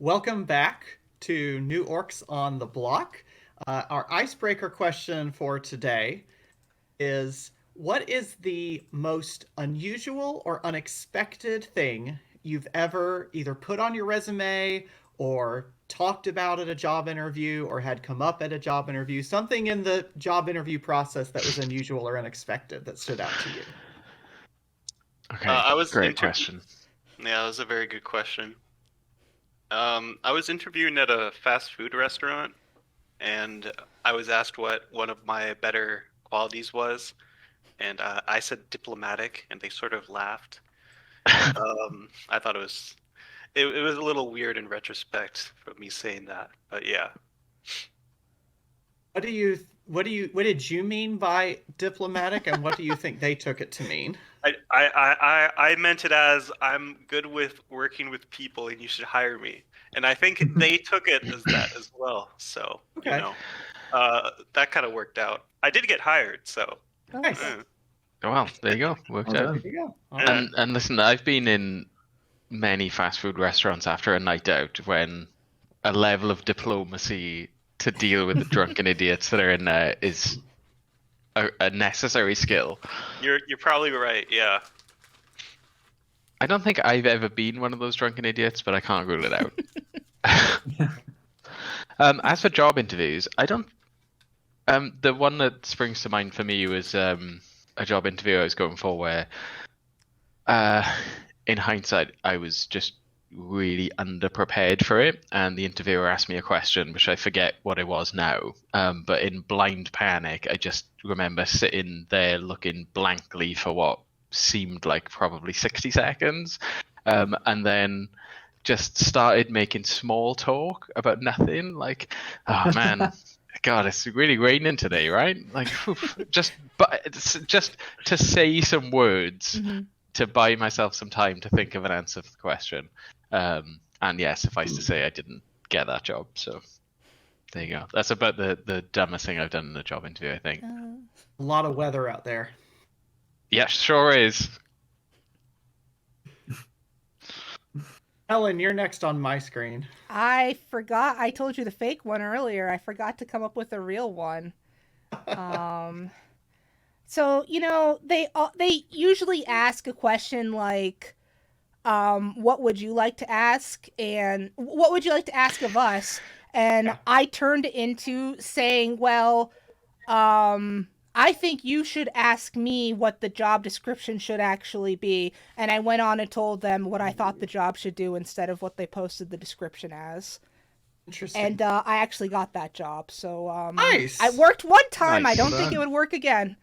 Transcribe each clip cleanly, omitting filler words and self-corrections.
Welcome back to New Orcs on the Block. Our icebreaker question for today is what is the most unusual or unexpected thing you've ever either put on your resume or talked about at a job interview or had come up at a job interview? Something in the job interview process that was unusual or unexpected that stood out to you. Okay, I was great question. Yeah, that was a very good question. I was interviewing at a fast food restaurant, and I was asked what one of my better qualities was, and I said diplomatic, and they sort of laughed. I thought it was a little weird in retrospect for me saying that, but yeah. What did you mean by diplomatic and what do you think they took it to mean? I meant it as I'm good with working with people, and you should hire me. And I think they took it as that as well. So, Okay. that kind of worked out. I did get hired, so. Nice. Well, there you go. Worked Well out. done. There you go. All Yeah. right. And listen, I've been in many fast food restaurants after a night out when a level of diplomacy to deal with the drunken idiots that are in there is a necessary skill. You're probably right, yeah. I don't think I've ever been one of those drunken idiots, but I can't rule it out. As for job interviews, I don't. The one that springs to mind for me was a job interview I was going for where, in hindsight, I was just really underprepared for it, and the interviewer asked me a question, which I forget what it was now. But in blind panic, I just remember sitting there looking blankly for what seemed like probably 60 seconds, and then just started making small talk about nothing. Like, oh man, God, it's really raining today, right? Like, just to say some words to buy myself some time to think of an answer for the question. And yeah, suffice to say, I didn't get that job. So there you go. That's about the dumbest thing I've done in a job interview, I think. A lot of weather out there. Yeah, sure is. Helen, you're next on my screen. I forgot. I told you the fake one earlier. I forgot to come up with a real one. So they usually ask a question like, "What would you like to ask?" and "What would you like to ask of us?" And I turned it into saying, "Well, I think you should ask me what the job description should actually be." And I went on and told them what I thought the job should do instead of what they posted the description as. Interesting. And I actually got that job. So Nice. I worked one time. Nice. I don't think it would work again.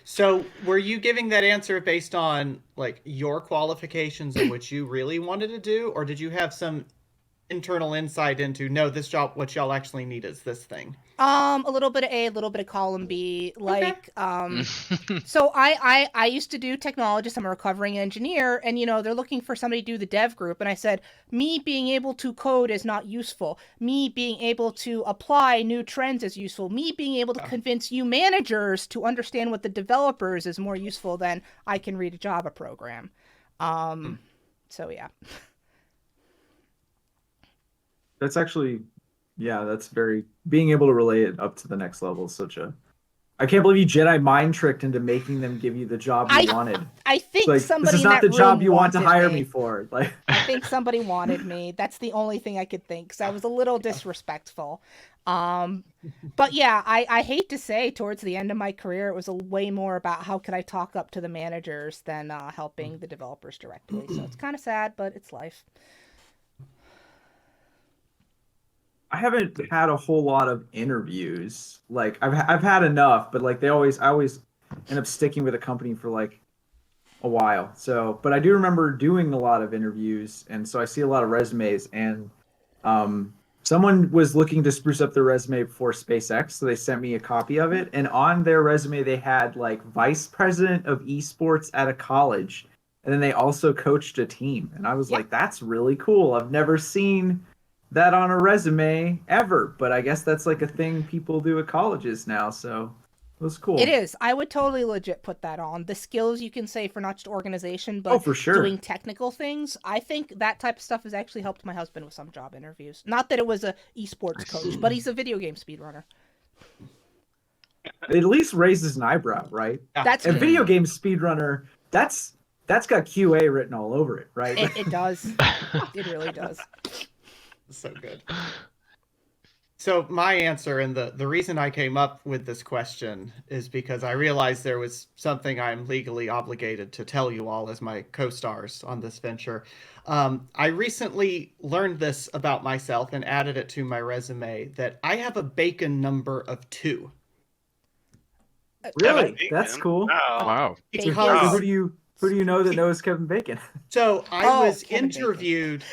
So, were you giving that answer based on like your qualifications and what you really wanted to do, or did you have some internal insight into no, this job, what y'all actually need is this thing? A little bit of A, a little bit of column B. Like, so I used to do technologist. I'm a recovering engineer, and they're looking for somebody to do the dev group. And I said, me being able to code is not useful. Me being able to apply new trends is useful. Me being able to convince you managers to understand what the developers is more useful than I can read a Java program. So yeah. That's actually, yeah, that's very, being able to relay it up to the next level is such a, I can't believe you Jedi mind tricked into making them give you the job you wanted. I think Like, somebody this is in not that the job room you want to wanted hire me. me for. Like, I think somebody wanted me. That's the only thing I could think, because I was a little disrespectful. But yeah, I hate to say, towards the end of my career, it was way more about how could I talk up to the managers than helping the developers directly. So it's kind of sad, but it's life. I haven't had a whole lot of interviews. Like, I've had enough, but like I always end up sticking with a company for like a while. So, but I do remember doing a lot of interviews, and so I see a lot of resumes. And someone was looking to spruce up their resume before SpaceX, so they sent me a copy of it. And on their resume, they had like vice president of esports at a college, and then they also coached a team. And I was like, that's really cool. I've never seen that on a resume ever, but I guess that's like a thing people do at colleges now. So It was cool. It is. I would totally legit put that on. The skills you can say for not just organization, but for sure. doing technical things. I think that type of stuff has actually helped my husband with some job interviews. Not that it was a esports coach, but he's a video game speedrunner. It at least raises an eyebrow, right? Yeah. That's A video game speedrunner, that's got QA written all over it, right? it does. It really does. So good. So my answer, and the reason I came up with this question, is because I realized there was something I'm legally obligated to tell you all as my co-stars on this venture. I recently learned this about myself and added it to my resume, that I have a bacon number of 2. Really? Bacon. That's cool. Wow. Wow. Bacon. Because Who do you know that knows Kevin Bacon? so I Oh, was Kevin Bacon. interviewed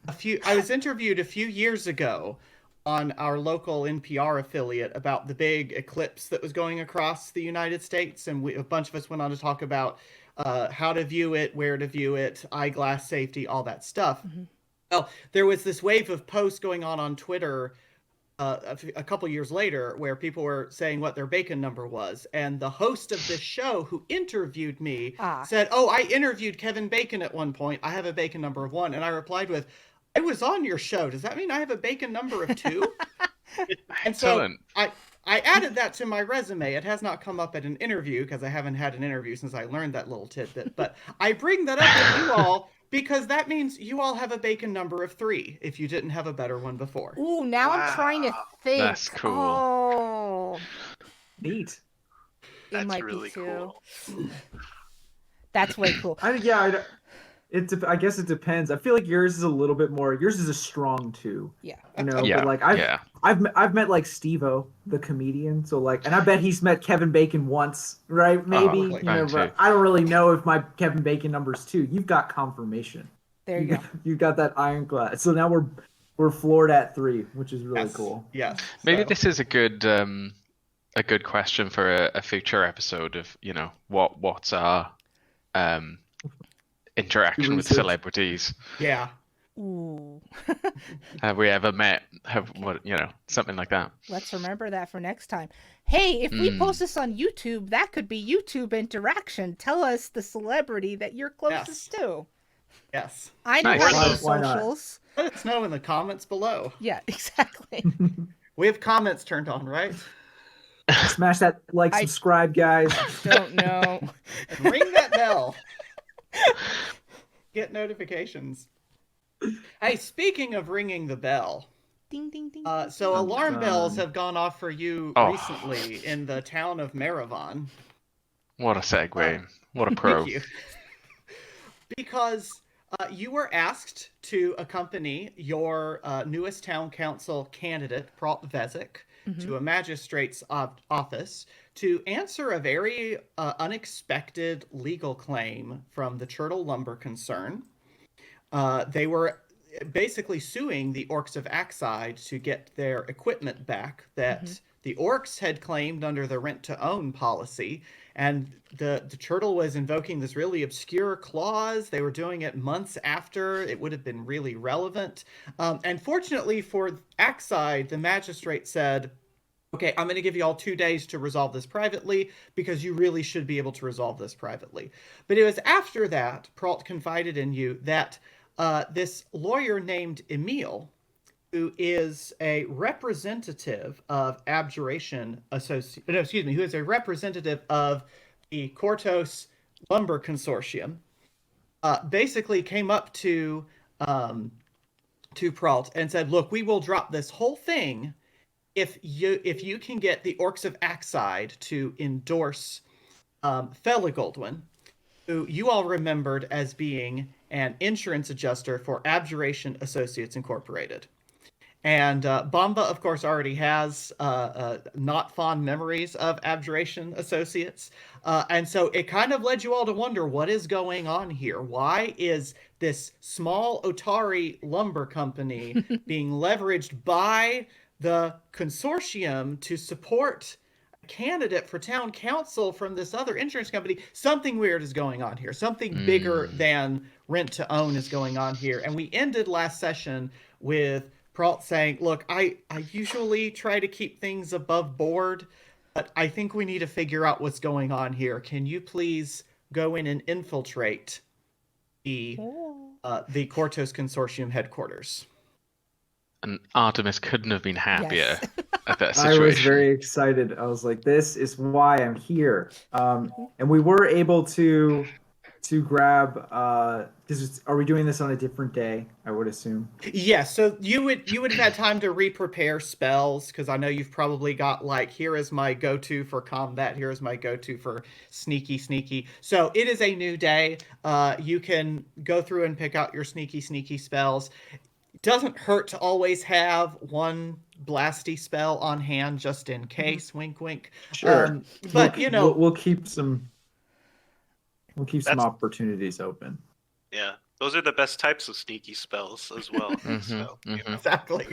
a few years ago on our local NPR affiliate about the big eclipse that was going across the United States, and a bunch of us went on to talk about how to view it, where to view it, eyeglass safety, all that stuff. Mhm. Well, there was this wave of posts going on Twitter a couple years later where people were saying what their bacon number was, and the host of this show who interviewed me said, "Oh, I interviewed Kevin Bacon at one point. I have a bacon number of 1." And I replied with, "I was on your show. Does that mean I have a bacon number of 2?" And so Excellent. I added that to my resume. It has not come up at an interview because I haven't had an interview since I learned that little tidbit. But I bring that up with you all because that means you all have a bacon number of 3 if you didn't have a better one before. Ooh, now I'm trying to think. That's cool. Oh, Neat. it That's might really be 2. cool. That's way cool. I guess it depends. I feel like yours is a little bit more. Yours is a strong 2. Yeah. You know, Yeah. but like I've met like Steve-O, the comedian. So like, and I bet he's met Kevin Bacon once, right? Maybe, Probably. you know, Mine but too. I don't really know if my Kevin Bacon number's 2. You've got confirmation. There you go. You've got that ironclad. So now we're floored at 3, which is really Yes. cool. Yes. Maybe So- this is a good question for a future episode of, what's our interaction with Research. celebrities. Yeah. Ooh. Have we ever met? Something like that. Let's remember that for next time. Hey, if we post this on YouTube, that could be YouTube interaction. Tell us the celebrity that you're closest to. Yes. I don't Nice. have those Why not? socials. Let us know in the comments below. Yeah, exactly. We have comments turned on, right? Smash that like, I- subscribe, guys. Don't know. And ring that bell. Get notifications. Hey, speaking of ringing the bell, Ding, ding, ding. so Oh, alarm God. bells have gone off for you Oh. recently in the town of Maravon. What a segue. What a pro. Thank you. Because you were asked to accompany your newest town council candidate, Pralt Vezek, to a magistrate's office to answer a very unexpected legal claim from the Chertel lumber concern. They were basically suing the Orcs of Axide to get their equipment back that the Orcs had claimed under the rent-to-own policy. And the Chertel was invoking this really obscure clause. They were doing it months after it would have been really relevant. And fortunately for Axide, the magistrate said, "Okay, I'm going to give you all 2 days to resolve this privately because you really should be able to resolve this privately." But it was after that, Pralt confided in you that this lawyer named Emil, who is a representative of Abjuration who is a representative of the Kortos Lumber Consortium, basically came up to Pralt and said, "Look, we will drop this whole thing if you can get the Orcs of Axide to endorse Fela Goldwyn, who you all remembered as being an insurance adjuster for Abjuration Associates Incorporated." And Bomba, of course, already has not fond memories of Abjuration Associates. And so it kind of led you all to wonder, what is going on here? Why is this small Otari lumber company being leveraged by the consortium to support a candidate for town council from this other insurance company? Something weird is going on here. Something bigger than rent to own is going on here. And we ended last session with Pralt saying, "Look, I usually try to keep things above board, but I think we need to figure out what's going on here. Can you please go in and infiltrate the Kortos Consortium headquarters? And Artemis couldn't have been happier Yes. at that I situation. was very excited. I was like, "This is why I'm here." And we were able to grab. Are we doing this on a different day? I would assume. Yes, so you would have had time to re-prepare spells, because I know you've probably got like, here is my go-to for combat, here is my go-to for sneaky. So it is a new day. You can go through and pick out your sneaky spells. It doesn't hurt to always have one blasty spell on hand just in case. Wink, wink. Sure. But we'll keep some. We'll keep some opportunities open. Yeah, those are the best types of sneaky spells as well. So, exactly.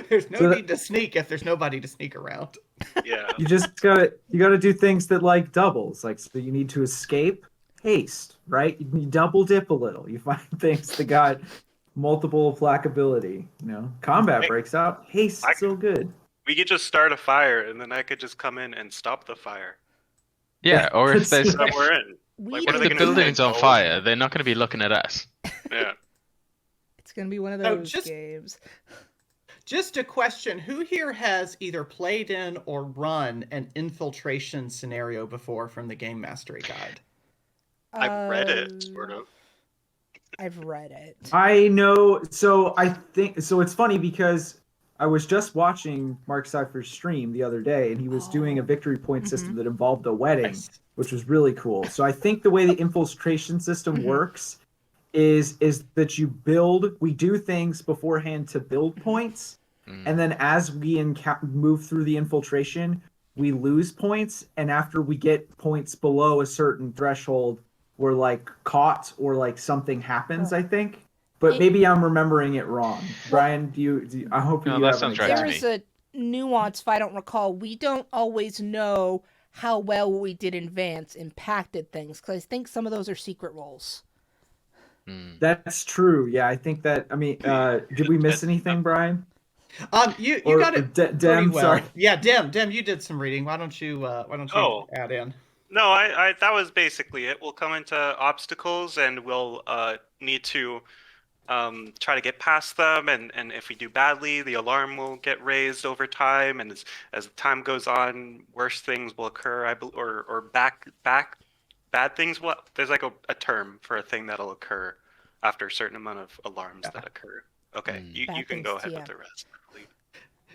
There's no need to sneak if there's nobody to sneak around. yeah. You just gotta do things that like doubles. Like, so you need to escape, haste, right? You double dip a little. You find things that got multiple applicability. Combat breaks out. Haste so good. We could just start a fire, and then I could just come in and stop the fire. Yeah, or if there's That we're in. Like, what are they the gonna do? building's on Go? fire, they're not going to be looking at us. Yeah. It's gonna be one of Oh, those games. Just a question: who here has either played in or run an infiltration scenario before from the Game Mastery Guide? I've read it, sort of. I've read it. I know. So I think so. It's funny because I was just watching Mark Cypher's stream the other day, and he was doing a victory point system that involved a wedding, Nice. which was really cool. So I think the way the infiltration system works is that we do things beforehand to build points, and then as we move through the infiltration, we lose points, and after we get points below a certain threshold, we're like caught or like something happens. I think. But maybe I'm remembering it wrong. Brian, do you I hope No, you that have an sounds right exact. to There is a nuance, if I don't recall. We don't always know how well what we did in advance impacted things, because I think some of those are secret roles. That's true. Yeah, I think that. I mean, did we miss anything, Brian? You Or got it Dem, pretty well. sorry. Yeah, Dem, you did some reading. Why don't you add in? No, I that was basically it. We'll come into obstacles, and we'll need to try to get past them, and if we do badly, the alarm will get raised over time, and as time goes on, worse things will occur. Or bad things. What there's like a term for a thing that'll occur after a certain amount of alarms that occur. Okay, you Bad can go things, ahead yeah. with the rest, I believe.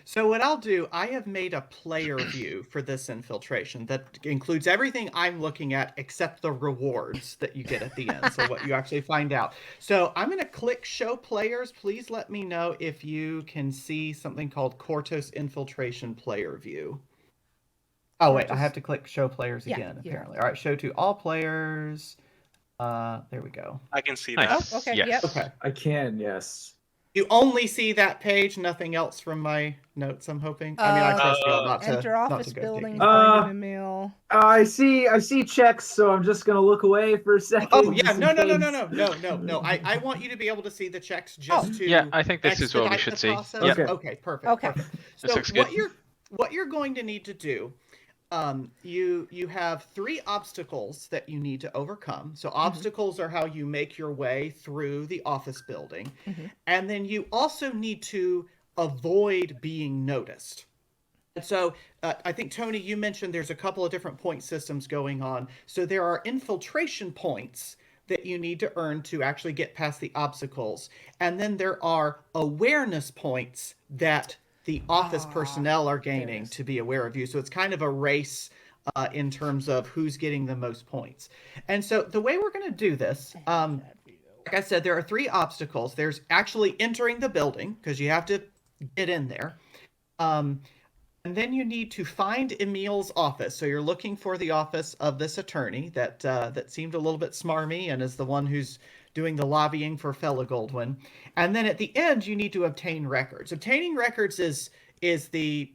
So what I'll do, I have made a player view for this infiltration that includes everything I'm looking at except the rewards that you get at the end, so what you actually find out. So I'm going to click Show Players. Please let me know if you can see something called Kortos Infiltration Player View. Oh, wait, I have to click Show Players again, apparently. All right, Show to all players. There we go. I can see Nice. that. Oh, okay, Yes. yep. Okay. I can, yes. You only see that page, nothing else from my notes, I'm hoping. I mean, I trust you all not to Enter not office to go building, digging. find an email. I see checks, so I'm just gonna look away for a second. Oh yeah, just in no. case. I want you to be able to see the checks just to Yeah, I think this is what we expedite should the see. process. Yep. Okay, perfect. Okay. Perfect. This So looks good. what you're going to need to do, you have 3 obstacles that you need to overcome. So obstacles are how you make your way through the office building, and then you also need to avoid being noticed. And so I think, Tony, you mentioned there's a couple of different point systems going on. So there are infiltration points that you need to earn to actually get past the obstacles. And then there are awareness points that the office personnel are gaining to be aware of you. So it's kind of a race in terms of who's getting the most points. And so the way we're going to do this, like I said, there are 3 obstacles. There's actually entering the building, because you have to get in there. And then you need to find Emil's office. So you're looking for the office of this attorney that seemed a little bit smarmy and is the one who's doing the lobbying for Fella Goldwyn. And then at the end, you need to obtain records. Obtaining records is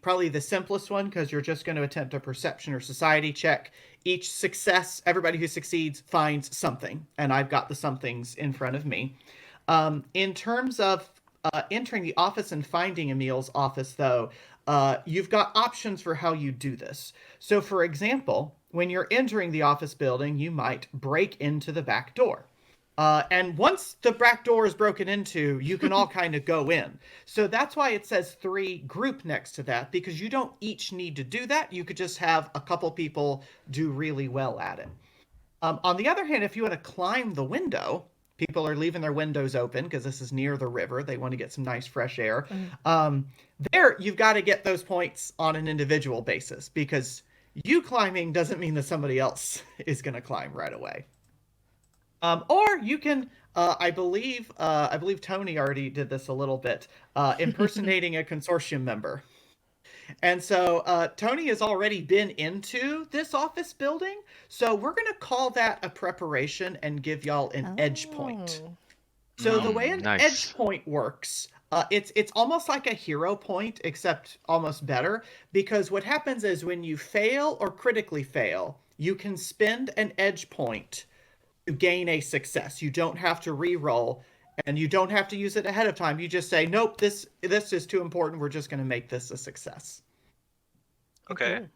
probably the simplest one, because you're just going to attempt a perception or society check. Each success, everybody who succeeds finds something, and I've got the somethings in front of me. In terms of entering the office and finding Emil's office, though, you've got options for how you do this. So, for example, when you're entering the office building, you might break into the back door. And once the back door is broken into, you can all kind of go in. So that's why it says 3 group next to that, because you don't each need to do that. You could just have a couple people do really well at it. On the other hand, if you want to climb the window, people are leaving their windows open because this is near the river. They want to get some nice fresh air. There, you've got to get those points on an individual basis, because you climbing doesn't mean that somebody else is going to climb right away. Or you can, I believe Tony already did this a little bit, impersonating a consortium member. And so Tony has already been into this office building, so we're going to call that a preparation and give y'all an edge point. So the way an edge point works, it's almost like a hero point, except almost better, because what happens is when you fail or critically fail, you can spend an edge point to gain a success. You don't have to re-roll, and you don't have to use it ahead of time. You just say, nope, this is too important. We're just going to make this a success. Okay.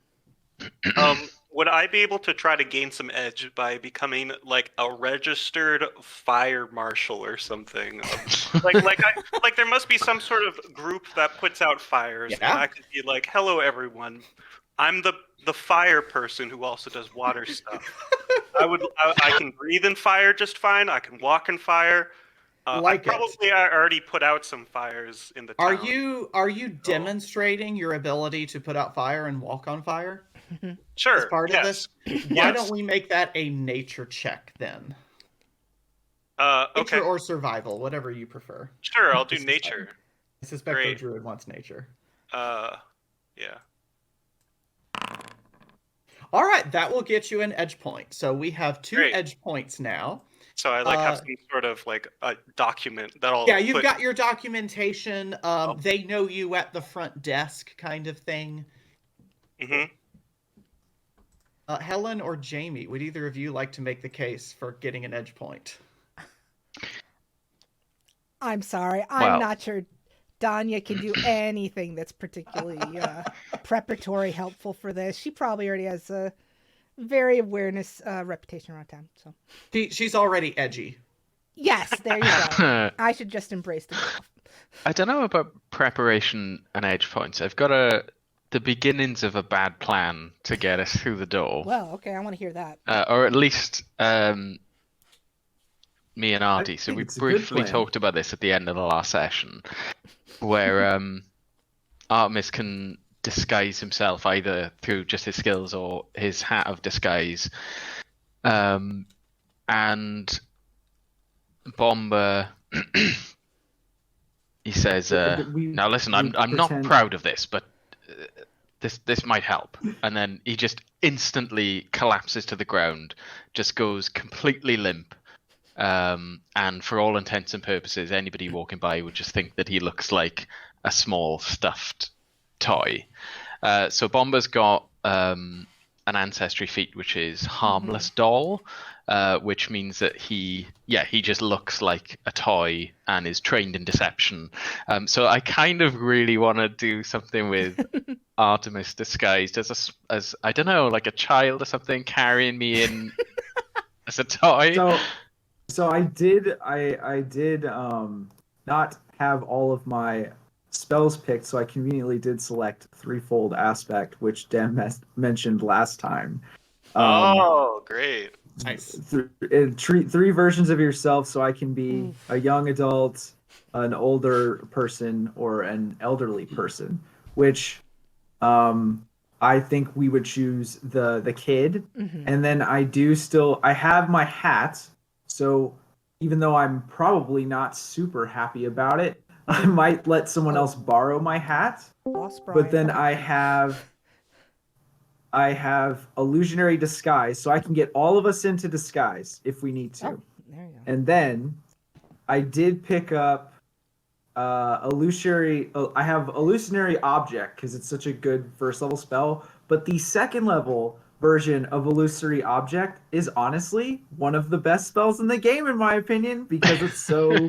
Would I be able to try to gain some edge by becoming like a registered fire marshal or something? Like there must be some sort of group that puts out fires, and I could be like, "Hello, everyone. I'm the fire person who also does water stuff. I can breathe in fire just fine. I can walk in fire. I already put out some fires in the town. Are you demonstrating your ability to put out fire and walk on fire? Sure. As part of this? Why don't we make that a nature check then? Okay. Nature or survival, whatever you prefer. Sure, I'll do nature. I suspect the druid wants nature. Yeah. All right, that will get you an edge point. So we have 2 edge points now. So I have some sort of like a document that'll. Yeah, you've got your documentation. They know you at the front desk, kind of thing. Mm-hmm. Helen or Jamie, would either of you like to make the case for getting an edge point? I'm sorry, I'm not sure Danya can do anything that's particularly preparatory helpful for this. She probably already has a very awareness reputation around town. So she's already edgy. Yes, there you go. I should just embrace the growth. I don't know about preparation and edge points. I've got the beginnings of a bad plan to get us through the door. Well, okay, I want to hear that. Or at least me and Artie. So we briefly talked about this at the end of the last session, where Artemis can disguise himself either through just his skills or his hat of disguise. And Bomber, he says, now listen, I'm not proud of this, but this might help. And then he just instantly collapses to the ground, just goes completely limp. And for all intents and purposes, anybody walking by would just think that he looks like a small stuffed toy. So Bomber's got an ancestry feat, which is Harmless Doll, which means that he just looks like a toy and is trained in deception. So I kind of really want to do something with Artemis disguised as I don't know, like a child or something, carrying me in as a toy. So I did not have all of my spells picked, so I conveniently did select Threefold Aspect, which Dan mentioned last time. Great. Nice. Three versions of yourself, so I can be a young adult, an older person, or an elderly person, which I think we would choose the kid. Mm-hmm. And then I have my hat, so even though I'm probably not super happy about it, I might let someone else borrow my hat. But then I have illusionary disguise, so I can get all of us into disguise if we need to. Oh, there you go. And then I did pick up illusionary. I have illusionary object because it's such a good first level spell. But the second level version of illusory object is honestly one of the best spells in the game, in my opinion, because it's so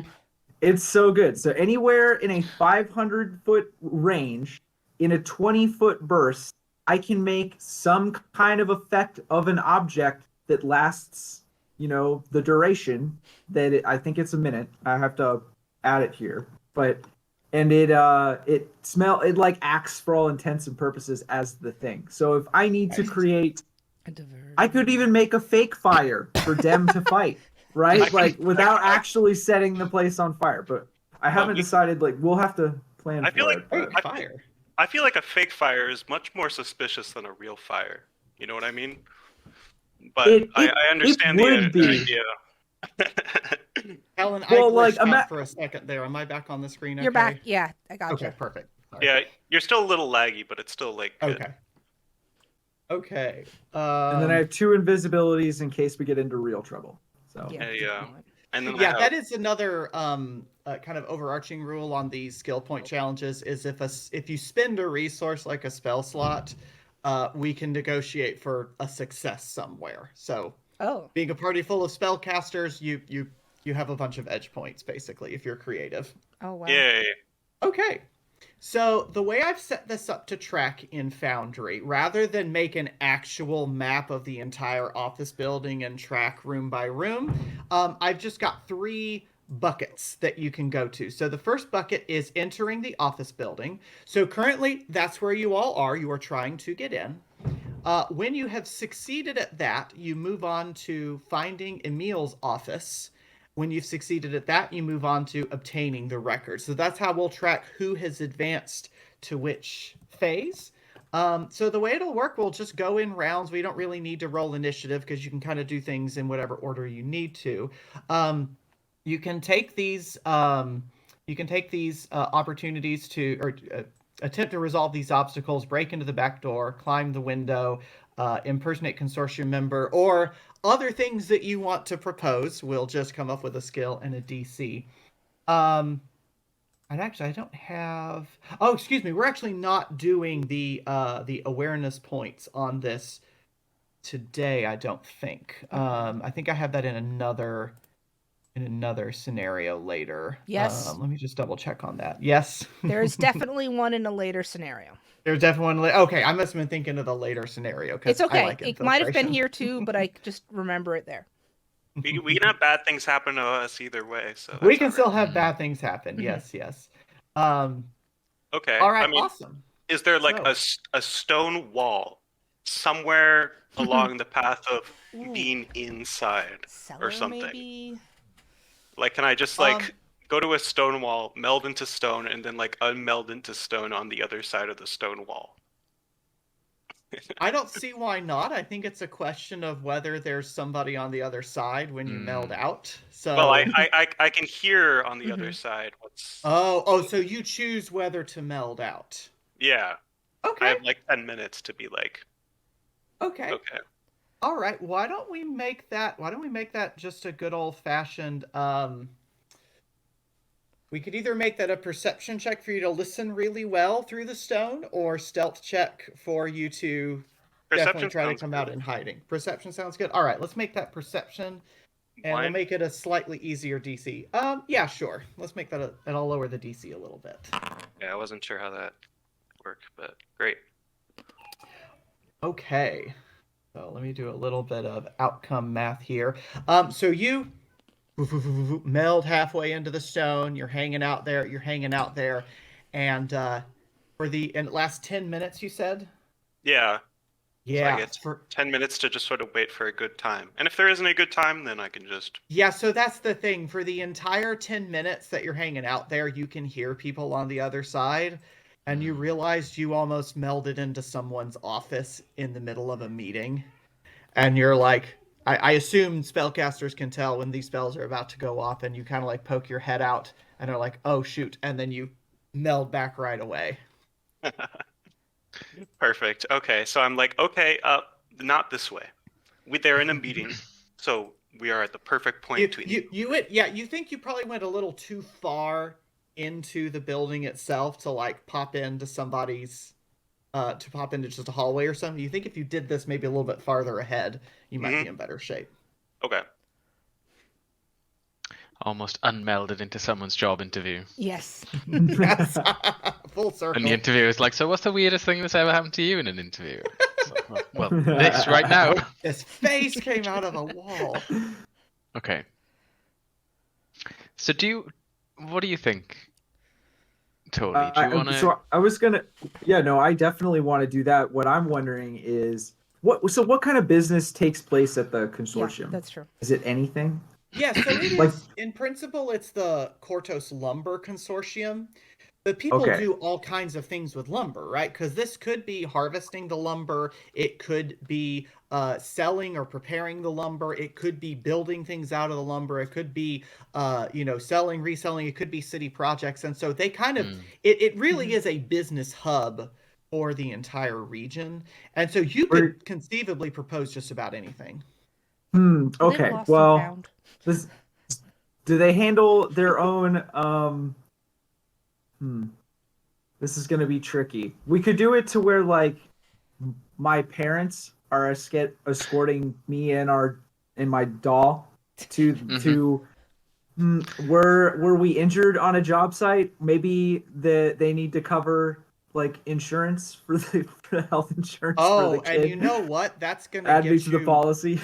It's so good. So anywhere in a 500-foot range, in a 20-foot burst, I can make some kind of effect of an object that lasts, the duration I think it's a minute. I have to add it here, but and it like acts for all intents and purposes as the thing. So if I need to create, I could even make a fake fire for Dem to fight, right? Like without actually setting the place on fire. But I haven't decided. Like we'll have to plan I feel for like it. But Fake fire. I feel like a fake fire is much more suspicious than a real fire. You know what I mean? But I understand would the be. idea. Ellen, Well, I like, glitched out for a second there. Am I back on the screen? You're Okay? back. Yeah, I got Okay, you. perfect. Sorry. Yeah, you're still a little laggy, but it's still like good. Okay. Okay. And then I have 2 invisibilities in case we get into real trouble. So Yeah. Yeah. And then I Yeah, have- that is another kind of overarching rule on these skill point challenges is if you spend a resource like a spell slot, we can negotiate for a success somewhere. So Oh. being a party full of spellcasters, you have a bunch of edge points basically if you're creative. Oh wow. Yay. Okay. So the way I've set this up to track in Foundry, rather than make an actual map of the entire office building and track room by room, I've just got 3 buckets that you can go to. So the first bucket is entering the office building. So currently that's where you all are. You are trying to get in. When you have succeeded at that, you move on to finding Emil's office. When you've succeeded at that, you move on to obtaining the record. So that's how we'll track who has advanced to which phase. So the way it'll work, we'll just go in rounds. We don't really need to roll initiative because you can kind of do things in whatever order you need to. You can take these opportunities to attempt to resolve these obstacles, break into the back door, climb the window, impersonate consortium member, or other things that you want to propose. We'll just come up with a skill and a DC. And actually, I don't have. Oh, excuse me. We're actually not doing the awareness points on this today. I don't think. I think I have that in another scenario later. Yes. Let me just double check on that. Yes. There's definitely one in a later scenario. There's definitely one. Okay, I must have been thinking of the later scenario. It's okay. I like It might have been infiltration. here too, but I just remember it there. We can have bad things happen to us either way. So We that's can all still right. have bad things happen. Mhm. Yes. Okay. All right. I mean, Awesome. is there like So- a stone wall somewhere along the path of Ooh. being inside? Cellar, something. maybe? Like, can I just go to a stone wall, meld into stone, and then like unmeld into stone on the other side of the stone wall? I don't see why not. I think it's a question of whether there's somebody on the other side when you meld out. So. Well, I can hear on the other side what's. Oh, so you choose whether to meld out. Yeah. I Okay. have like 10 minutes to be like. Okay. Okay. All right. Why don't we make that just a good old fashioned we could either make that a perception check for you to listen really well through the stone or stealth check for you to definitely try to come out in hiding. Perception sounds good. All right, let's make that perception and we'll make it a slightly easier DC. Yeah, sure. Let's make that and I'll lower the DC a little bit. Yeah, I wasn't sure how that worked, but great. Okay. So let me do a little bit of outcome math here. So you meld halfway into the stone. You're hanging out there. And for the last 10 minutes, you said? Yeah. Yeah. So I get 10 minutes to just sort of wait for a good time. And if there isn't a good time, then I can just. Yeah, so that's the thing. For the entire 10 minutes that you're hanging out there, you can hear people on the other side. And you realized you almost melded into someone's office in the middle of a meeting. And you're like, I assume spellcasters can tell when these spells are about to go off, and you kind of like poke your head out and are like, oh shoot, and then you meld back right away. Perfect. Okay, so I'm like, okay, not this way. They're in a meeting, so we are at the perfect point You think you probably went a little too far into the building itself to like pop into somebody's just a hallway or something. You think if you did this maybe a little bit farther ahead, you might be in better shape. Okay. Almost unmelded into someone's job interview. Yes. Yes. Full circle. And the interviewer is like, so what's the weirdest thing that's ever happened to you in an interview? It's like, well, this right now. His face came out of the wall. Okay. So what do you think, Tony? Do you want to... So I was gonna, yeah, no, I definitely want to do that. What I'm wondering is what kind of business takes place at the consortium? Yeah, that's true. Is it anything? Yeah, so it is, Like- in principle, it's the Kortos Lumber Consortium. But people Okay. do all kinds of things with lumber, right? Because this could be harvesting the lumber. It could be selling or preparing the lumber. It could be building things out of the lumber. It could be, selling, reselling. It could be city projects. And so they kind of, it really is a business hub for the entire region. And so you could conceivably propose just about anything. They've Okay. lost and Well, found. do they handle their own This is gonna be tricky. We could do it to where like my parents are escorting me and my doll to were we injured on a job site? Maybe they need to cover like insurance for the health insurance for the kid. And you know what? That's gonna Add get me to the policy.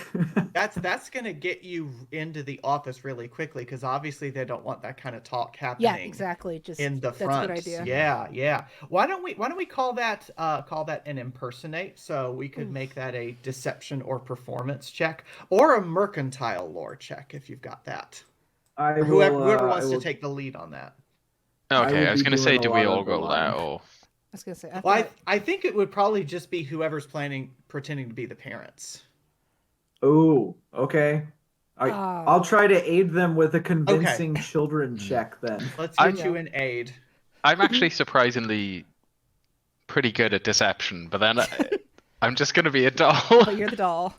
That's gonna get you into the office really quickly because obviously they don't want that kind of talk happening. Yeah, exactly. Just in the that's front. a good idea. Yeah. Why don't we call that an impersonate? So we could make that a deception or performance check, or a mercantile lore check if you've got that. Whoever wants to take the lead on that. Okay, I was be going to say, doing a do we lot all of the roll that, lying. or... I was gonna say. Well, I think it would probably just be whoever's pretending to be the parents. Oh, okay. I'll try to aid them with a convincing children check then. Let's get you an aid. I'm actually surprisingly pretty good at deception, but then I'm just going to be a doll. But you're the doll.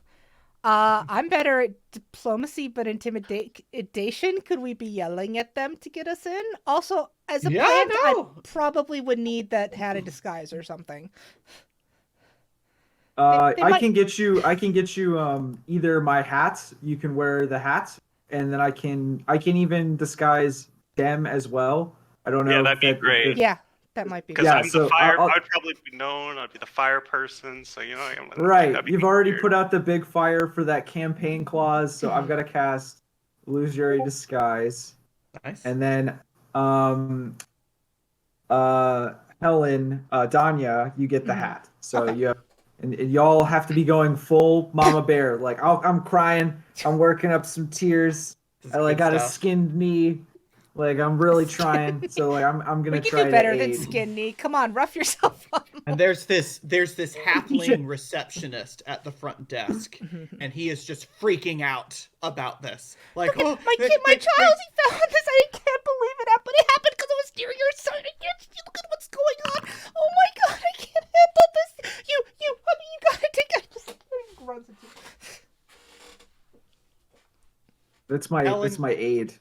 I'm better at diplomacy, but intimidation. Could we be yelling at them to get us in? Also, as a plant, I probably would need that hat of disguise or something. I can get you either my hat, you can wear the hat, and then I can even disguise them as well. I don't know. Yeah, that'd be great. Yeah, that might be. Because Yeah, I'm so the fire. I'll- I'd probably be known. I'd be the fire person. So Right. that'd be You've already weird. put out the big fire for that campaign clause, so I've got to cast illusory disguise. Nice. And then Helen, Danya, you get the hat. So Okay. you have, and y'all have to be going full mama bear. Like I'm crying, I'm working up some tears. This is I good got a stuff. skinned knee. Like I'm really trying. So like I'm gonna We can try do better to than aid. skin knee. Come on, rough yourself up. And there's this halfling receptionist at the front desk, and he is just freaking out about this. Like, My child, he found this. I can't believe it happened. It happened because of a stereo side. I can't look at what's going on. Oh my god, I can't handle this. You, honey, you gotta take it. Grunts at you. That's my aid.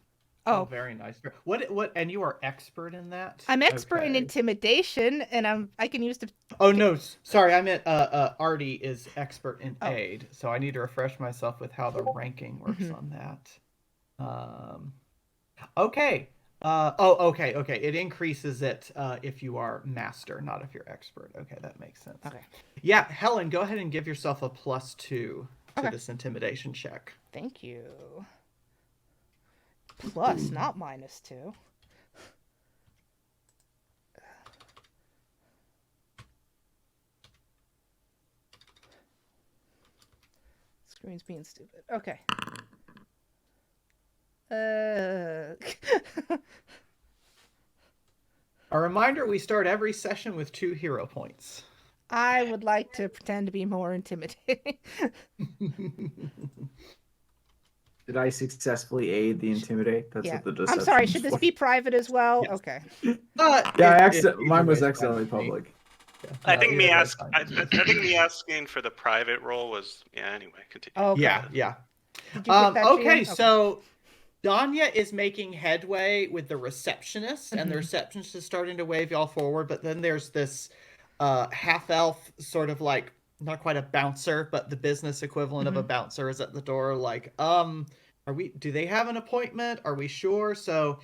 Oh, very nice. What? And you are expert in that? I'm expert in Okay. intimidation, and I can use the. Oh no, sorry. I meant Artie is expert in Oh. aid, so I need to refresh myself with how the ranking works on that. Okay. Okay. It increases it if you are master, not if you're expert. Okay, that makes sense. Okay. Yeah, Helen, go ahead and give yourself a +2 to Okay. this intimidation check. Thank you. Plus, not -2. Screen's being stupid. Okay. A reminder: we start every session with 2 hero points. I would like to pretend to be more intimidating. Did I successfully aid the intimidate? That's Yeah. what the I'm deception sorry, is should this for. be private as well? Yes. Okay. Mine was accidentally public. I think me asking for the private role was anyway. Continue. Okay. Yeah. Did you get that, Okay, Gian? so Danya is making headway with the receptionist, and the receptionist is starting to wave y'all forward. But then there's this half elf, sort of like not quite a bouncer, but the business equivalent of a bouncer is at the door. Like, Do they have an appointment? Are we sure? So,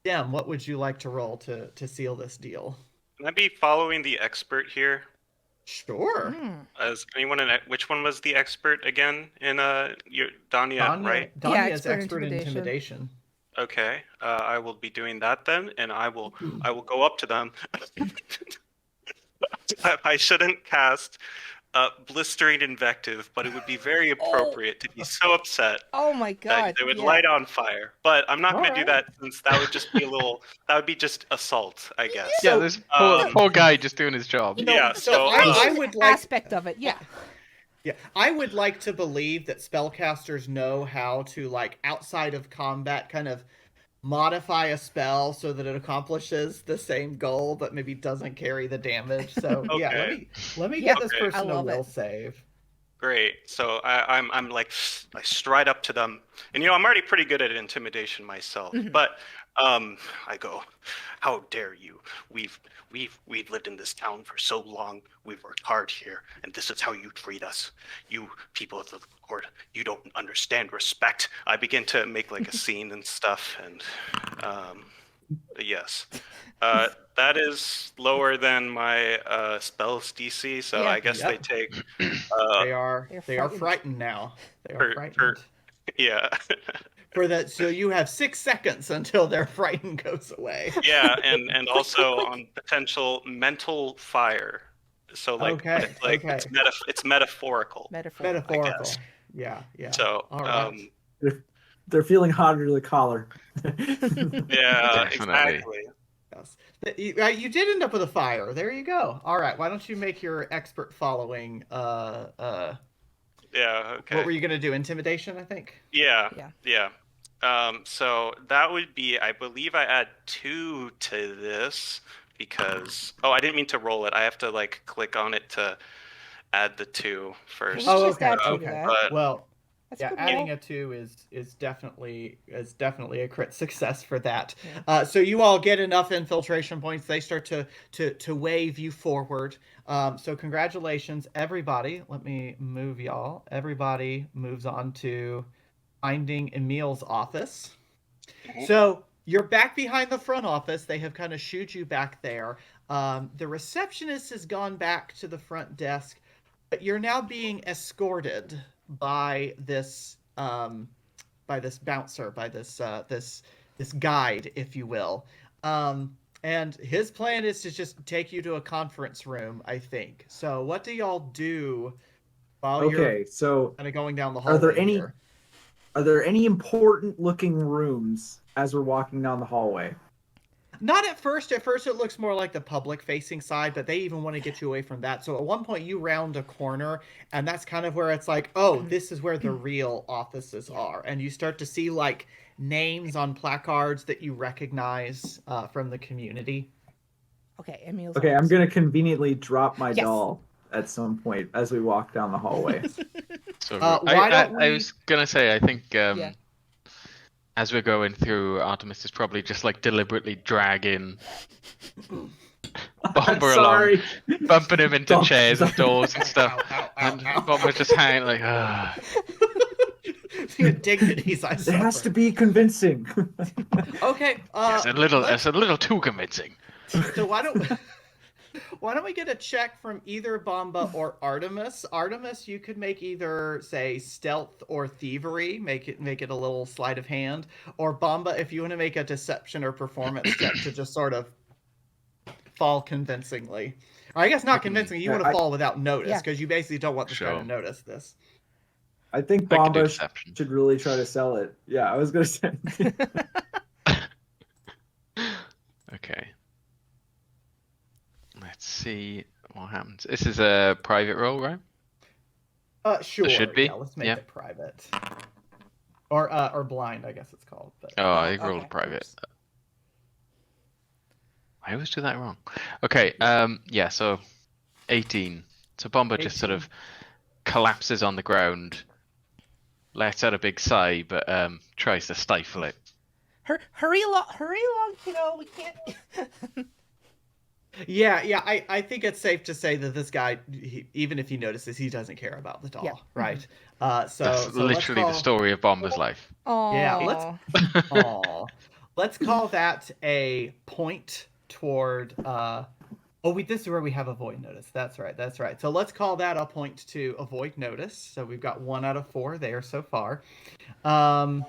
Dem, what would you like to roll to seal this deal? Can I be following the expert here? Sure. As anyone which one was the expert again in Danya, right? Danya is expert expert in intimidation. intimidation. Okay, I will be doing that then, and I will go up to them. I shouldn't cast blistering invective, but it would be very appropriate to be so upset Oh my that god. they would yeah. light on fire. But I'm not going to do Alright. that since that would just be that would be just assault, I guess. Yeah, So, this poor guy just doing his job. No, Yeah, so so, I would like aspect of it, yeah. Yeah, I would like to believe that spellcasters know how to, like, outside of combat, kind of modify a spell so that it accomplishes the same goal, but maybe doesn't carry the damage. So yeah, Okay. let me Yeah, get this okay. person I a love will it. save. Great. So I'm like I stride up to them, and I'm already pretty good at intimidation myself. But I go, "How dare you? We've lived in this town for so long. We've worked hard here, and this is how you treat us. You people of the court, you don't understand respect." I begin to make like a scene and stuff, and yes. That is lower than my spells DC, so Yeah. I guess they Yep. take They are They're frightened now. They are for frightened. yeah. For that, so you have 6 seconds until their frighten goes away. Yeah, and also quick. on potential mental fire. So like, Okay, but it's like okay. it's metaphorical. Metaphor. Metaphorical. guess. Yeah. So All right. They're feeling hot under the collar. yeah, Definitely. exactly. Yes. You did end up with a fire. There you go. All right. Why don't you make your expert following? Yeah. Okay. What were you gonna do? Intimidation, I think. Yeah. Yeah. Yeah. So that would be, I believe I add 2 to this because I didn't mean to roll it. I have to like click on it to add the 2 first. Oh, Oh, just okay. add 2 to Okay. that. But Well, That's yeah, a good adding roll. a 2 is definitely a crit success for that. Yeah. So you all get enough infiltration points. They start to wave you forward. So congratulations, everybody. Let me move y'all. Everybody moves on to finding Emil's office. So you're back behind the front office. They have kind of shooed you back there. The receptionist has gone back to the front desk, but you're now being escorted by this bouncer, by this guide, if you will. And his plan is to just take you to a conference room, I think. So what do y'all do while you're Okay, so kind of going down the are there hallway any here? are there any important looking rooms as we're walking down the hallway? Not at first. At first, it looks more like the public-facing side, but they even want to get you away from that. So at one point, you round a corner, and that's kind of where it's like, oh, this is where the real offices are, and you start to see like names on placards that you recognize from the community. Okay, Emil's Okay, I'm office. gonna conveniently drop my Yes. doll at some point as we walk down the hallway. So Why don't I we- was gonna say, I think Yeah. as we're going through, Artemis is probably just like deliberately dragging Bomber along, Sorry. bumping him into Bump- chairs and doors and stuff, Ow, ow, ow, and ow. Bomber's just hanging like, ah. The indignities I It has suffer. to be convincing. Okay. It's a little too convincing. So why don't we get a check from either Bomba or Artemis? Artemis, you could make either say stealth or thievery, make it a little sleight of hand, or Bomba, if you want to make a deception or performance check to just sort of fall convincingly. Or I guess not convincingly. You want to fall without notice Yeah. because you basically don't want this guy to Sure. notice this. I think I could do Bomba deception. should really try to sell it. Yeah, I was gonna say. Okay. Let's see what happens. This is a private roll, right? Sure. should be? Yeah, let's make Yeah. it private. Or blind, I guess it's called. But Oh, I rolled okay. private. I always do that wrong. Okay, yeah, so 18. So Bomber just sort 18. of collapses on the ground, lets out a big sigh, but tries to stifle it. Hurry along, kiddo. We can't. Yeah. I think it's safe to say that this guy, even if he notices, he doesn't care about the doll, Yeah. right? That's So let's literally the call. story of Bomber's life. Yeah, Oh. let's call that a point toward. Oh, this is where we have avoid notice. That's right. That's right. So let's call that a point to avoid notice. So we've got 1 out of 4 there so far. All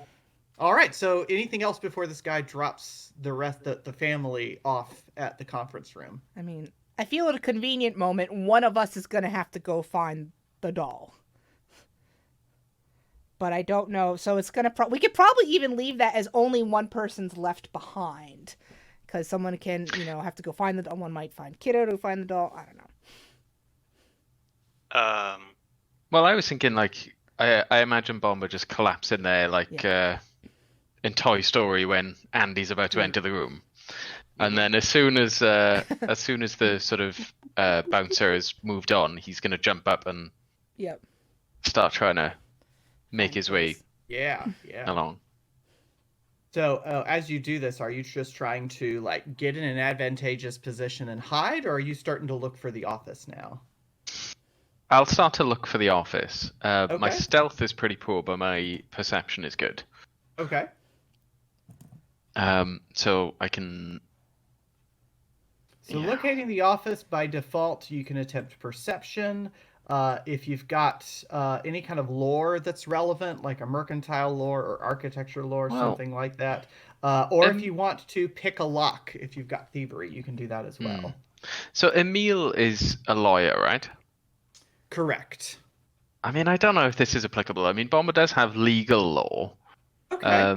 right. So anything else before this guy drops the family off at the conference room? I mean, I feel at a convenient moment, one of us is going to have to go find the doll. But I don't know. So it's going to we could probably even leave that as only one person's left behind. Because someone can, have to go find the doll. One might find Kiddo to find the doll. I don't know. Well, I was thinking like I imagine Bomber just collapsing there like in Toy Story when Andy's about to enter the room, and then as soon as the sort of bouncer has moved on, he's gonna jump up and start trying to make his way along. So as you do this, are you just trying to like get in an advantageous position and hide, or are you starting to look for the office now? I'll start to look for the office. My Okay. stealth is pretty poor, but my perception is good. Okay. So I can. So locating the office, by default, you can attempt perception. If you've got any kind of lore that's relevant, like a mercantile lore or architecture lore, something like that. Or if you want to pick a lock, if you've got thievery, you can do that as well. So Emil is a lawyer, right? Correct. I mean, I don't know if this is applicable. I mean, Bomber does have legal law. Okay.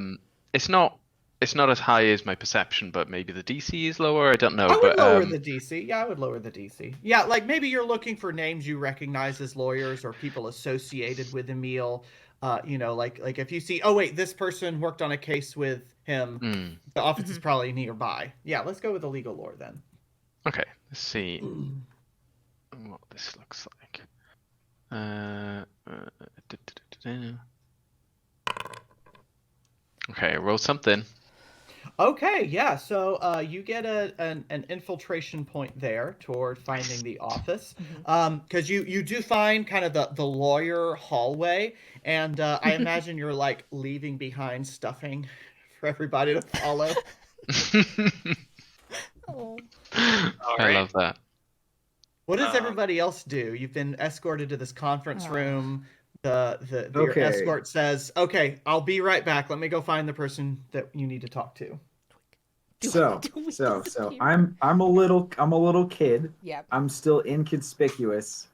It's not as high as my perception, but maybe the DC is lower. I don't know. I would lower the DC. Yeah, I would lower the DC. Yeah, like maybe you're looking for names you recognize as lawyers or people associated with Emil. Like if you see, oh wait, this person worked on a case with him. The office is probably nearby. Yeah, let's go with the legal lore then. Okay, let's see what this looks like. Okay, roll something. Okay, yeah. So you get an infiltration point there toward finding the office, because you do find kind of the lawyer hallway, and I imagine you're like leaving behind stuffing for everybody to follow. I love that. What does everybody else do? You've been escorted to this conference room. Your escort says, "Okay, I'll be right back. Let me go find the person that you need to talk to." So I'm a little kid. Yeah. I'm still inconspicuous.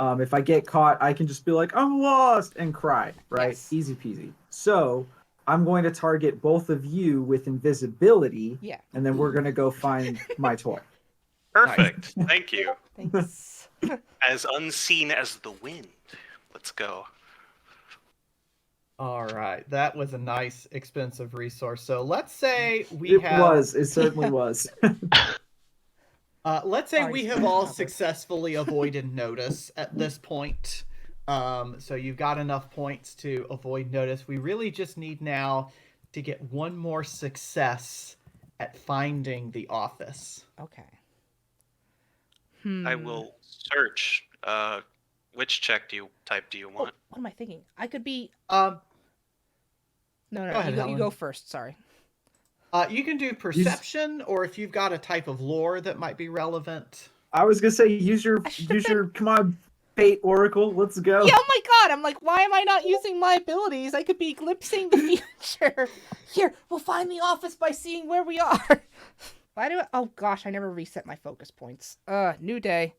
If I get caught, I can just be like, "I'm lost," and cry. Right? Yes. Easy peasy. So I'm going to target both of you with invisibility. Yeah. And then we're gonna go find my toy. Perfect. Thank you. Thanks. As unseen as the wind. Let's go. All right, that was a nice, expensive resource. So let's say It certainly was. Let's say we have all successfully avoided notice at this point. So you've got enough points to avoid notice. We really just need now to get one more success at finding the office. Okay. I will search. Which type do you want? What am I thinking? I could be. No, Go ahead, you go first. Sorry. You can do perception, or if you've got a type of lore that might be relevant. I was gonna say use your come on, fate oracle. Let's go. Yeah, oh my god! I'm like, why am I not using my abilities? I could be glimpsing the future. Here, we'll find the office by seeing where we are. Why do I? Oh gosh, I never reset my focus points. New day.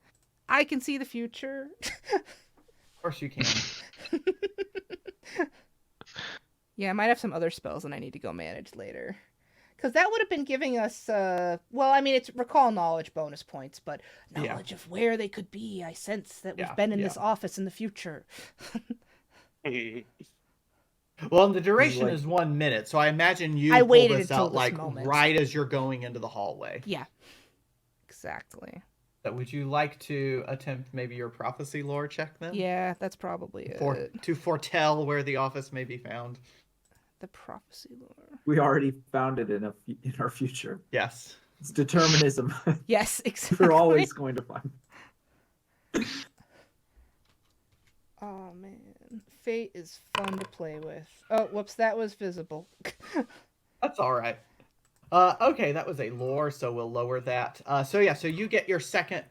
I can see the future. Of course you can. Yeah, I might have some other spells that I need to go manage later. Because that would have been giving us, it's recall knowledge bonus points, but knowledge of where they could be. I sense that we've been in this office in the future. Well, and the duration is 1 minute, so I imagine you I pull waited this until out this like moment. right as you're going into the hallway. Yeah, exactly. So would you like to attempt maybe your prophecy lore check then? Yeah, that's probably it. To foretell where the office may be found. The prophecy lore. We already found it in our future. Yes. It's determinism. Yes, exactly. We're always going to find. Oh man, fate is fun to play with. Oh, whoops, that was visible. That's all right. Okay, that was a lore, so we'll lower that. So you get your second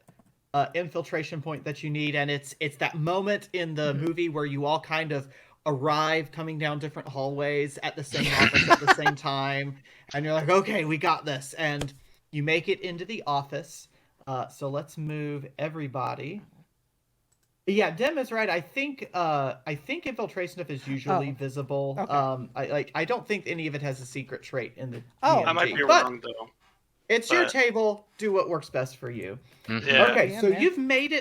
infiltration point that you need, and it's that moment in the movie where you all kind of arrive coming down different hallways at the same office at the same time, and you're like, okay, we got this, and you make it into the office. So let's move everybody. Yeah, Dim is right. I think infiltration stuff is usually visible. Okay. I don't think any of it has a secret trait in the Oh. I might DMG, be but wrong though. it's your but- table. Do what works best for you. Yeah. Okay, Yeah, so man. you've made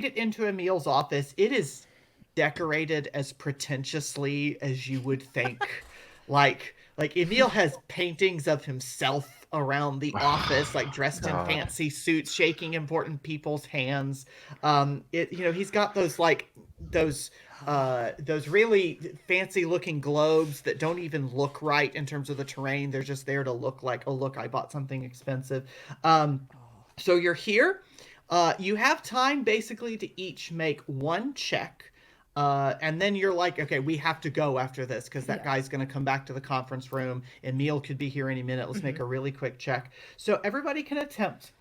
it into Emil's office. It is decorated as pretentiously as you would think. like Emil has paintings of himself around the office, like dressed in God. fancy suits, shaking important people's hands. He's got those really fancy looking globes that don't even look right in terms of the terrain. They're just there to look like, oh look, I bought something expensive. So you're here. You have time basically to each make one check. And then you're like, okay, we have to go after this because that guy's going to come back to the conference room. Emil could be here any minute. Let's make a really quick check. So everybody can attempt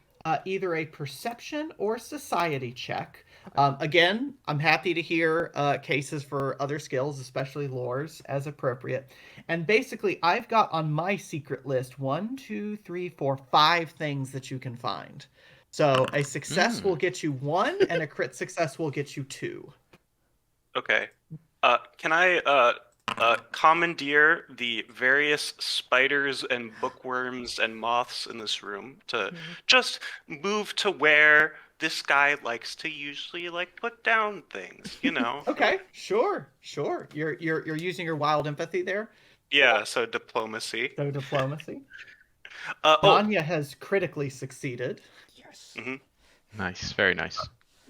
either a perception or society check. Again, I'm happy to hear cases for other skills, especially lores, as appropriate. And basically, I've got on my secret list 1, 2, 3, 4, 5 things that you can find. So a success will get you 1, and a crit success will get you 2. Okay. Can I commandeer the various spiders and bookworms and moths in this room to just move to where this guy likes to usually put down things, you know? Okay, sure. You're using your wild empathy there. Yeah, so diplomacy. So diplomacy. Oh, Anya has critically succeeded. Yes. Nice, very nice.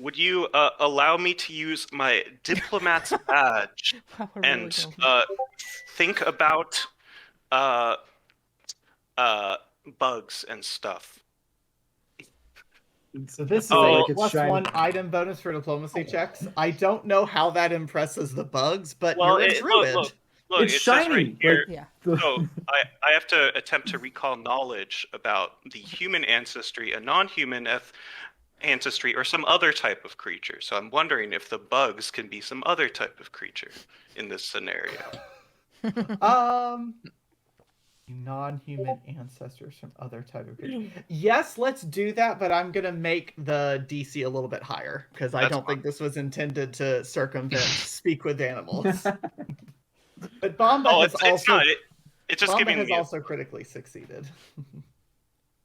would you allow me to use my diplomat's badge Wow, we're really and going. think about bugs and stuff? So this is Oh, a like it's plus shiny. 1 item bonus for diplomacy checks. I don't know how that impresses the bugs, but Well, you're a druid. look, It's it says shiny. right here. Yeah. So I have to attempt to recall knowledge about the human ancestry, a non-human ancestry, or some other type of creature. So I'm wondering if the bugs can be some other type of creature in this scenario. Non-human ancestors from other type of creature. Yes, let's do that, but I'm gonna make the DC a little bit higher because I That's don't fine. think this was intended to circumvent speak with animals. But Bomba Oh, has it's also not. It's just Bomba giving has me. also critically succeeded.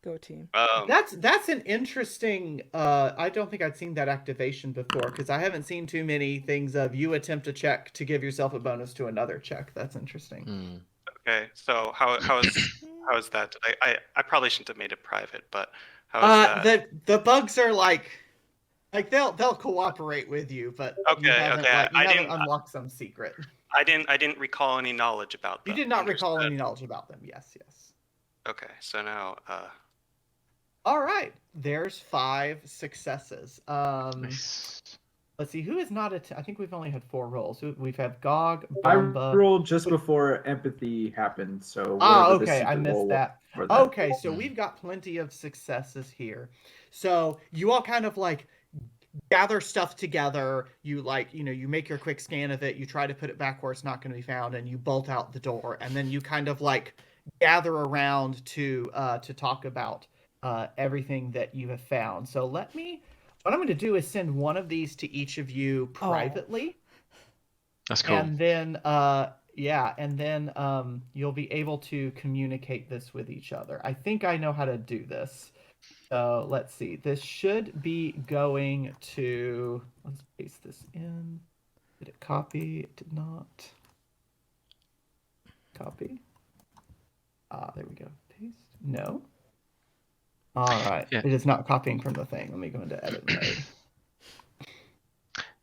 Go team. That's an interesting. I don't think I'd seen that activation before because I haven't seen too many things of you attempt a check to give yourself a bonus to another check. That's interesting. Okay, so how is that? I probably shouldn't have made it private, but how is that? The bugs are like they'll cooperate with you, but you Okay, haven't okay. you haven't unlocked some secret. I didn't recall any knowledge about You them. did not recall Understood. any knowledge about them. Yes. Okay, so now All right, there's 5 successes. Nice. Let's see who is not I think we've only had 4 rolls. We've had Gog, I Bomba. rolled just before empathy happened, so Ah, whatever the okay, I secret missed roll that. for that. Okay, so we've got plenty of successes here. So you all kind of gather stuff together. You you make your quick scan of it. You try to put it back where it's not going to be found, and you bolt out the door. And then you kind of gather around to talk about everything that you have found. So what I'm going to do is send one of these to each of you privately. That's cool. And then you'll be able to communicate this with each other. I think I know how to do this. So let's see. This should be going to. Let's paste this in. Did it copy? It did not. Copy. There we go. Paste. No. All right. Yeah. It is not copying from the thing. Let me go into edit mode.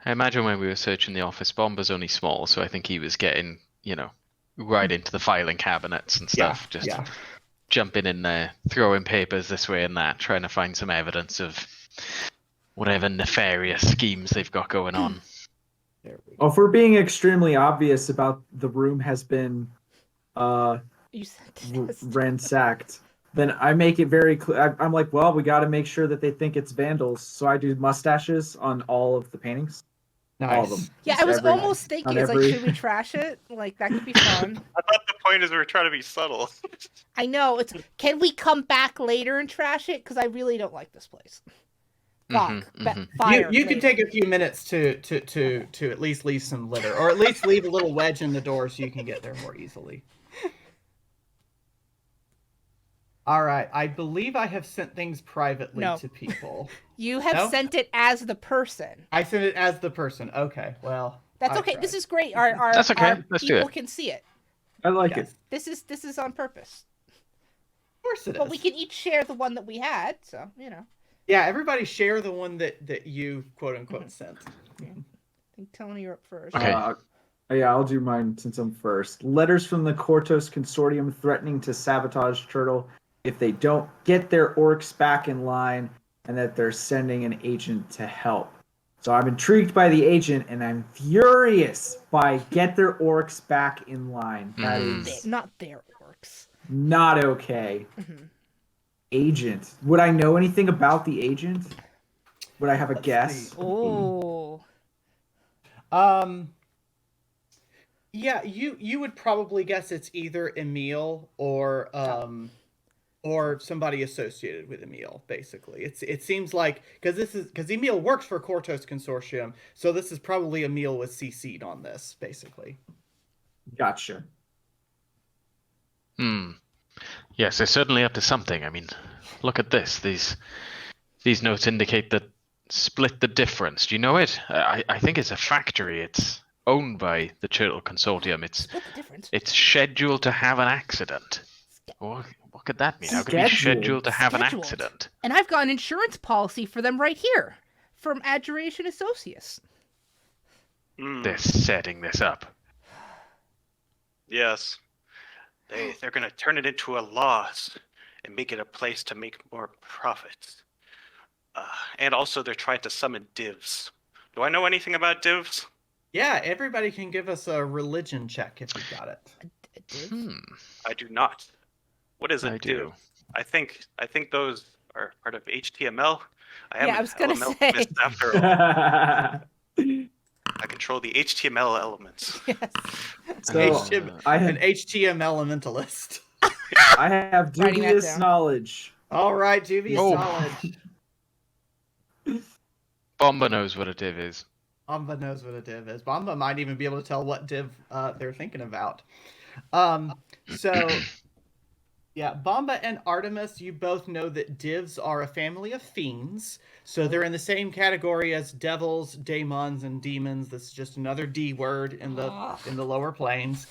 I imagine when we were searching the office, Bomber's only small, so I think he was getting, right into the filing cabinets and stuff. Yeah. jumping in there, throwing papers this way and that, trying to find some evidence of whatever nefarious schemes they've got going on. There we go. Oh, if we're being extremely obvious about the room has been You said ransacked, then I make it very clear. I'm like, well, we got to make sure that they think it's vandals. So I do mustaches on all of the paintings. All of them. Nice. Yeah, Just I was every- almost thinking, on it's every- like, should we trash it? Like, that could be fun. I thought the point is we're trying to be subtle. I know, it's, can we come back later and trash it? Because I really don't like this place. Fuck. Fire. You can later. take a few minutes to at least leave some litter, or at least leave a little wedge in the door so you can get there more easily. All right, I believe I have sent things privately No. to people. You have No? sent it as the person. I sent it as the person. Okay, well, That's I okay. tried. This is great. Our That's okay. our Let's do people it. can see it. I like Yes. it. This is on purpose. Of course it is. But we can each share the one that we had, so you know. Yeah, everybody share the one that you quote unquote sent. I think Tony, you're up first. Okay. Yeah, I'll do mine since I'm first. Letters from the Kortos Consortium threatening to sabotage Chertel if they don't get their orcs back in line, and that they're sending an agent to help. So I'm intrigued by the agent, and I'm furious by get their orcs back in line. That is Not their orcs. not okay. Mhm. Agent. Would I know anything about the agent? Would I have a Let's guess? see. Oh. Yeah, you would probably guess it's either Emil or somebody associated with Emil. Basically, it seems like because Emil works for Kortos Consortium, so this is probably Emil was CC'd on this. Basically, Gotcha. Yes, they're certainly up to something. I mean, look at this. These notes indicate that split the difference. Do you know it? I think it's a factory. It's owned by the Chertel Consortium. Split the difference. It's scheduled to have an accident. What could that mean? How could it be Scheduled. scheduled to have an Scheduled. accident? And I've got an insurance policy for them right here from Adjuration Associates. They're setting this up. Yes. They're going to turn it into a loss and make it a place to make more profits. And also they're trying to summon divs. Do I know anything about divs? yeah. Everybody can give us a religion check if you got it. I do not. What is a I div? do. I think those are part of HTML. Yeah, I was gonna say. After all, I control the HTML elements. Yes. So An HTML elementalist. I have Writing that dubious down. knowledge. All right, dubious Oh. knowledge. Bomba knows what a div is. Bomba knows what a div is. Bomba might even be able to tell what div they're thinking about. So, yeah, Bomba and Artemis, you both know that divs are a family of fiends. So they're in the same category as devils, daemons, and demons. This is just another D word in the lower planes.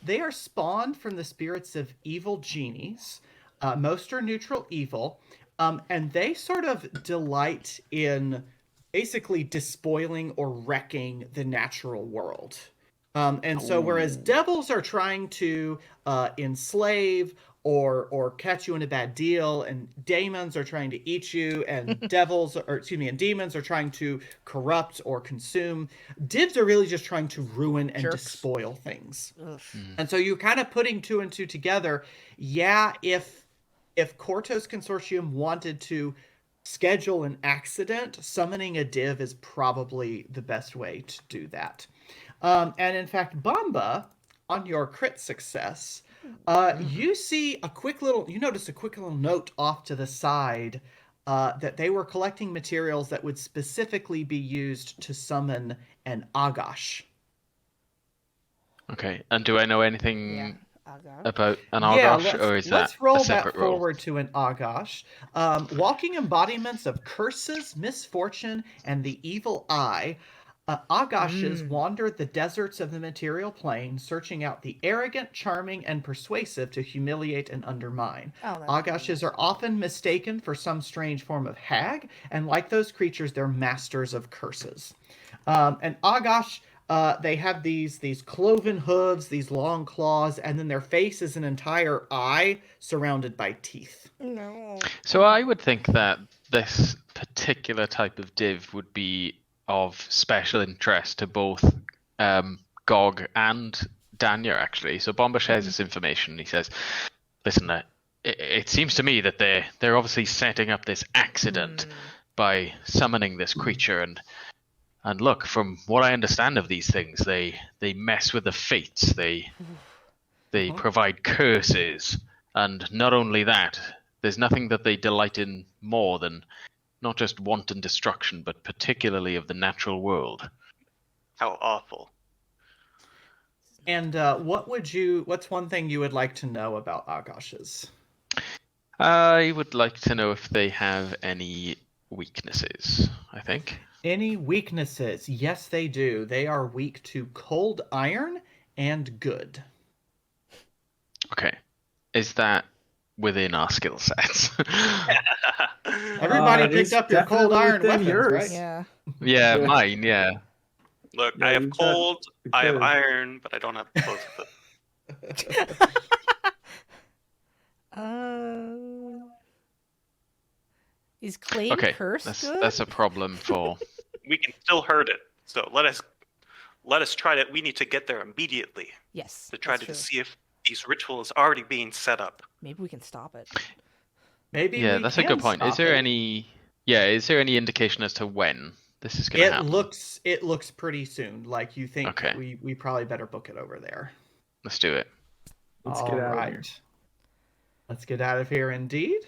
They are spawned from the spirits of evil genies. Most are neutral evil. And they sort of delight in basically despoiling or wrecking the natural world. And so whereas devils are trying to enslave or catch you in a bad deal, and daemons are trying to eat you, and and demons are trying to corrupt or consume, divs are really just trying to ruin and Jerks. despoil things. Ugh. And so you're kind of putting two and two together. Yeah, if Kortos Consortium wanted to schedule an accident, summoning a div is probably the best way to do that. And in fact, Bomba, on your crit success, you notice a quick little note off to the side that they were collecting materials that would specifically be used to summon an Agash. Okay, and do I know anything Yeah. Aga. about an Yeah, Argosh, or is let's that roll a that separate role? forward to an Agash. Walking embodiments of curses, misfortune, and the evil eye, Agashes wander the deserts of the material plane, searching out the arrogant, charming, and persuasive to humiliate and undermine. Oh, that's Agashes are often mistaken for some strange form of hag, and like those creatures, they're masters of curses. An Agash They have these cloven hooves, these long claws, and then their face is an entire eye surrounded by teeth. No. So I would think that this particular type of div would be of special interest to both Gog and Danya, actually. So Bomber shares this information. He says, "Listen, it seems to me that they're obviously setting up this accident by summoning this creature, and look, from what I understand of these things, they mess with the fates. They provide curses, and not only that, there's nothing that they delight in more than not just wanton destruction, but particularly of the natural world." How awful. And what's one thing you would like to know about Agash's? I would like to know if they have any weaknesses, I think. Any weaknesses? Yes, they do. They are weak to cold iron and good. Okay. Is that within our skill sets? Everybody picked It's up your cold definitely iron within weapons, yours. right? Yeah. Yeah, Yeah. mine, yeah. Look, Yeah, I have you've got- cold, you I have could. iron, but I don't have both of them. Is claim Okay, curse good? that's a problem for... We can still hurt it. So let us try to. We need to get there immediately Yes. to try that's to true. see if these rituals are already being set up. Maybe we can stop it. Maybe Yeah, we that's a can good point. Is stop there it. any... Yeah, is there any indication as to when this is going to happen? It looks pretty soon. Like you think Okay. we probably better book it over there. Let's do it. Let's All get out of right. here. Let's get out of here indeed.